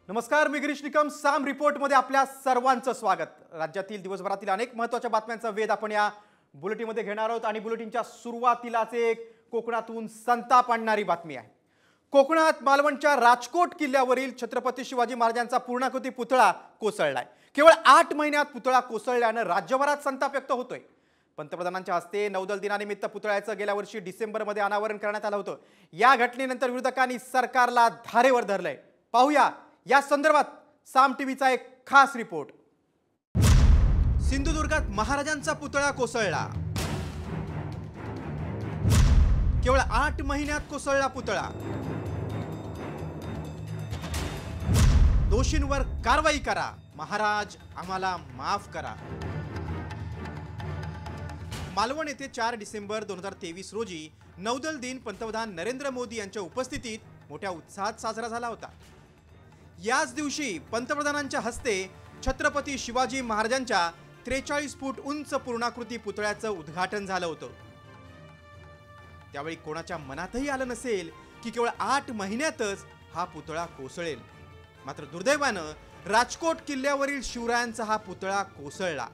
नमस्कार, मी गिरीश निकम. साम रिपोर्टमध्ये आपल्या सर्वांचं स्वागत. राज्यातील दिवसभरातील अनेक महत्त्वाच्या बातम्यांचा वेध आपण या बुलेटिनमध्ये घेणार आहोत आणि बुलेटिनच्या सुरुवातीलाच एक कोकणातून संताप आणणारी बातमी आहे. कोकणात मालवणच्या राजकोट किल्ल्यावरील छत्रपती शिवाजी महाराजांचा पूर्णाकृती पुतळा कोसळलाय. केवळ 8 महिन्यात पुतळा कोसळल्यानं राज्यभरात संताप व्यक्त होतोय. पंतप्रधानांच्या हस्ते नौदल दिनानिमित्त पुतळ्याचं गेल्या वर्षी डिसेंबरमध्ये अनावरण करण्यात आलं होतं. या घटनेनंतर विरोधकांनी सरकारला धारेवर धरलंय. पाहूया या संदर्भात साम टीव्हीचा एक खास रिपोर्ट. सिंधुदुर्गात महाराजांचा पुतळा कोसळला. केवळ 8 महिन्यात कोसळला पुतळा. दोषींवर कारवाई करा, महाराज आम्हाला माफ करा. मालवण येथे 4 डिसेंबर 2023 रोजी नौदल दिन पंतप्रधान नरेंद्र मोदी यांच्या उपस्थितीत मोठ्या उत्साहात साजरा झाला होता. याच दिवशी पंतप्रधानांच्या हस्ते छत्रपती शिवाजी महाराजांच्या 43 फूट उंच पूर्णाकृती पुतळ्याचं उद्घाटन झालं होतं. त्यावेळी कोणाच्या मनातही आलं नसेल की केवळ 8 महिन्यातच हा पुतळा कोसळेल. मात्र दुर्दैवानं राजकोट किल्ल्यावरील शिवरायांचा हा पुतळा कोसळला.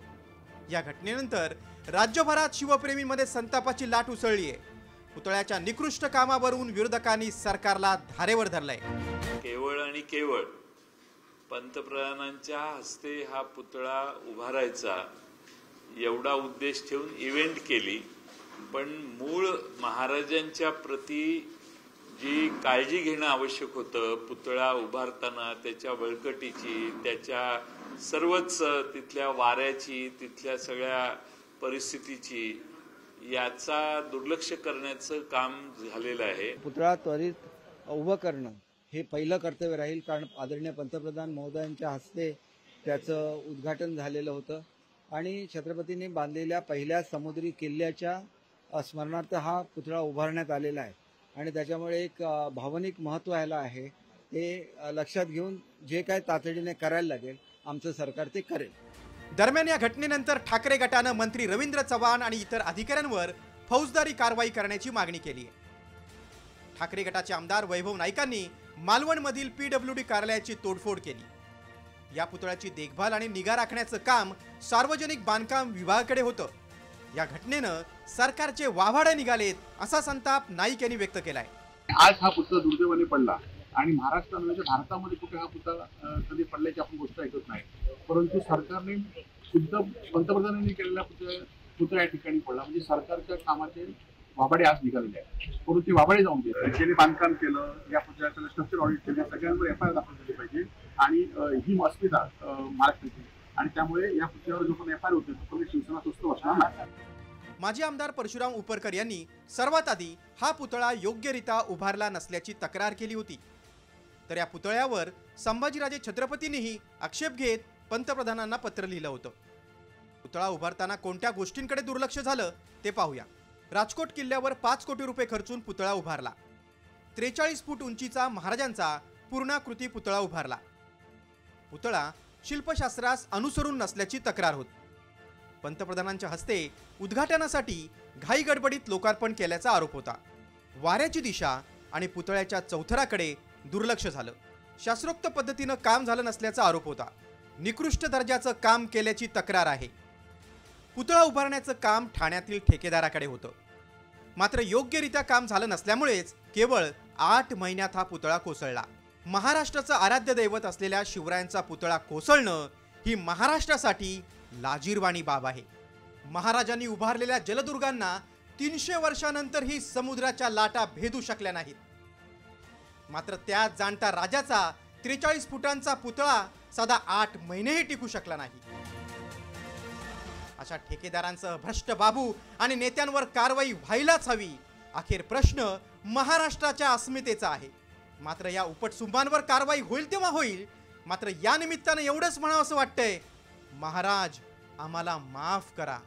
या घटनेनंतर राज्यभरात शिवप्रेमींमध्ये संतापाची लाट उसळली आहे. पुतळ्याच्या निकृष्ट कामावरून विरोधकांनी सरकारला धारेवर धरलंय. केवळ आणि केवळ पंतप्रधानांच्या हस्ते हा पुतळा उभारायचा एवढा उद्देश ठेवून इव्हेंट केली, पण मूळ महाराजांच्या प्रती जी काळजी घेणं आवश्यक होतं, पुतळा उभारताना त्याच्या बळकटीची, त्याच्या सर्वच तिथल्या वाऱ्याची, तिथल्या सगळ्या परिस्थितीची, याचा दुर्लक्ष करण्याचं काम झालेलं आहे. पुतळा त्वरित उभं करणं हे पहिलं कर्तव्य राहील, कारण आदरणीय पंतप्रधान महोदयांच्या हस्ते त्याचं उद्घाटन झालेलं होतं आणि छत्रपतींनी बांधलेल्या पहिल्या समुद्री किल्ल्याच्या स्मरणार्थ हा पुतळा उभारण्यात आलेला आहे आणि त्याच्यामुळे एक भावनिक महत्त्व ह्याला आहे. ते लक्षात घेऊन जे काय तातडीने करायला लागेल आमचं सरकार ते करेल. दरम्यान या घटनेनंतर ठाकरे गटानं मंत्री रवींद्र चव्हाण आणि इतर अधिकाऱ्यांवर फौजदारी कारवाई करण्याची मागणी केली आहे. ठाकरे गटाचे आमदार वैभव नाईकांनी मालवणमधील PWD कार्यालयाची तोडफोड केली. या पुतळ्याची देखभाल आणि निगा राखण्याचं काम सार्वजनिक बांधकाम विभागाकडे होतं. या घटनेनं सरकारचे वाभाडे निघालेत असा संताप नाईक यांनी व्यक्त केलाय. आज हा पुतळा दुर्दैवाने पडला आणि महाराष्ट्रामध्ये भारतामध्ये कुठे हा पुतळा कधी पडल्याची आपण गोष्ट ऐकत नाही, परंतु सरकारने शुद्ध पंतप्रधानांनी केलेल्या पुतळा या ठिकाणी पडला. म्हणजे सरकारच्या कामाचे वाभाडे आज निघालेले आहेत, परंतु ते वाभाडे जाऊन गेले. ज्यांनी बांधकाम केलं, या पुतळ्याचं स्ट्रक्चर ऑडिट केलं, सगळ्यांवर FIR दाखल केली पाहिजे आणि ही अस्मिता महाराष्ट्राची, आणि त्यामुळे या पुतळ्यावर जो पण FIR होते तो पण शिवसेना सुस्त बसणार नाही. माजी आमदार परशुराम उपरकर यांनी सर्वात आधी हा पुतळा योग्यरित्या उभारला नसल्याची तक्रार केली होती. तर या पुतळ्यावर संभाजीराजे छत्रपतींनीही आक्षेप घेत पंतप्रधानांना पत्र लिहिलं होतं. पुतळा उभारताना कोणत्या गोष्टींकडे दुर्लक्ष झालं ते पाहूया. राजकोट किल्ल्यावर 5 कोटी रुपये खर्चून पुतळा उभारला. 43 फूट उंचीचा महाराजांचा पूर्णाकृती पुतळा उभारला. पुतळा शिल्पशास्त्रास अनुसरून नसल्याची तक्रार होती. पंतप्रधानांच्या हस्ते उद्घाटनासाठी घाई गडबडीत लोकार्पण केल्याचा आरोप होता. वाऱ्याची दिशा आणि पुतळ्याच्या चौथराकडे दुर्लक्ष झालं. शास्त्रोक्त पद्धतीनं काम झालं नसल्याचा आरोप होता. निकृष्ट दर्जाचं काम केल्याची तक्रार आहे. पुतळा उभारण्याचं काम ठाण्यातील ठेकेदाराकडे होतं. मात्र योग्यरित्या काम झालं नसल्यामुळेच केवळ 8 महिन्यात हा पुतळा कोसळला. महाराष्ट्राचं आराध्य दैवत असलेल्या शिवरायांचा पुतळा कोसळणं ही महाराष्ट्रासाठी लाजिरवाणी बाब आहे. महाराजांनी उभारलेल्या जलदुर्गांना 300 वर्षानंतरही समुद्राच्या लाटा भेदू शकल्या नाहीत. मात्र त्या जाणता राजाचा 43 फुटांचा पुतळा साधा 8 महिनेही टिकू शकला नाही. अशा ठेकेदारांसह भ्रष्ट बाबू आणि नेत्यांवर कारवाई व्हायलाच हवी. अखेर प्रश्न महाराष्ट्राच्या अस्मितेचा आहे. मात्र या उपटसुंभांवर कारवाई होईल तेव्हा होईल. मात्र या निमित्तानं एवढंच म्हणावंसं वाटतंय, महाराज आम्हाला माफ करा.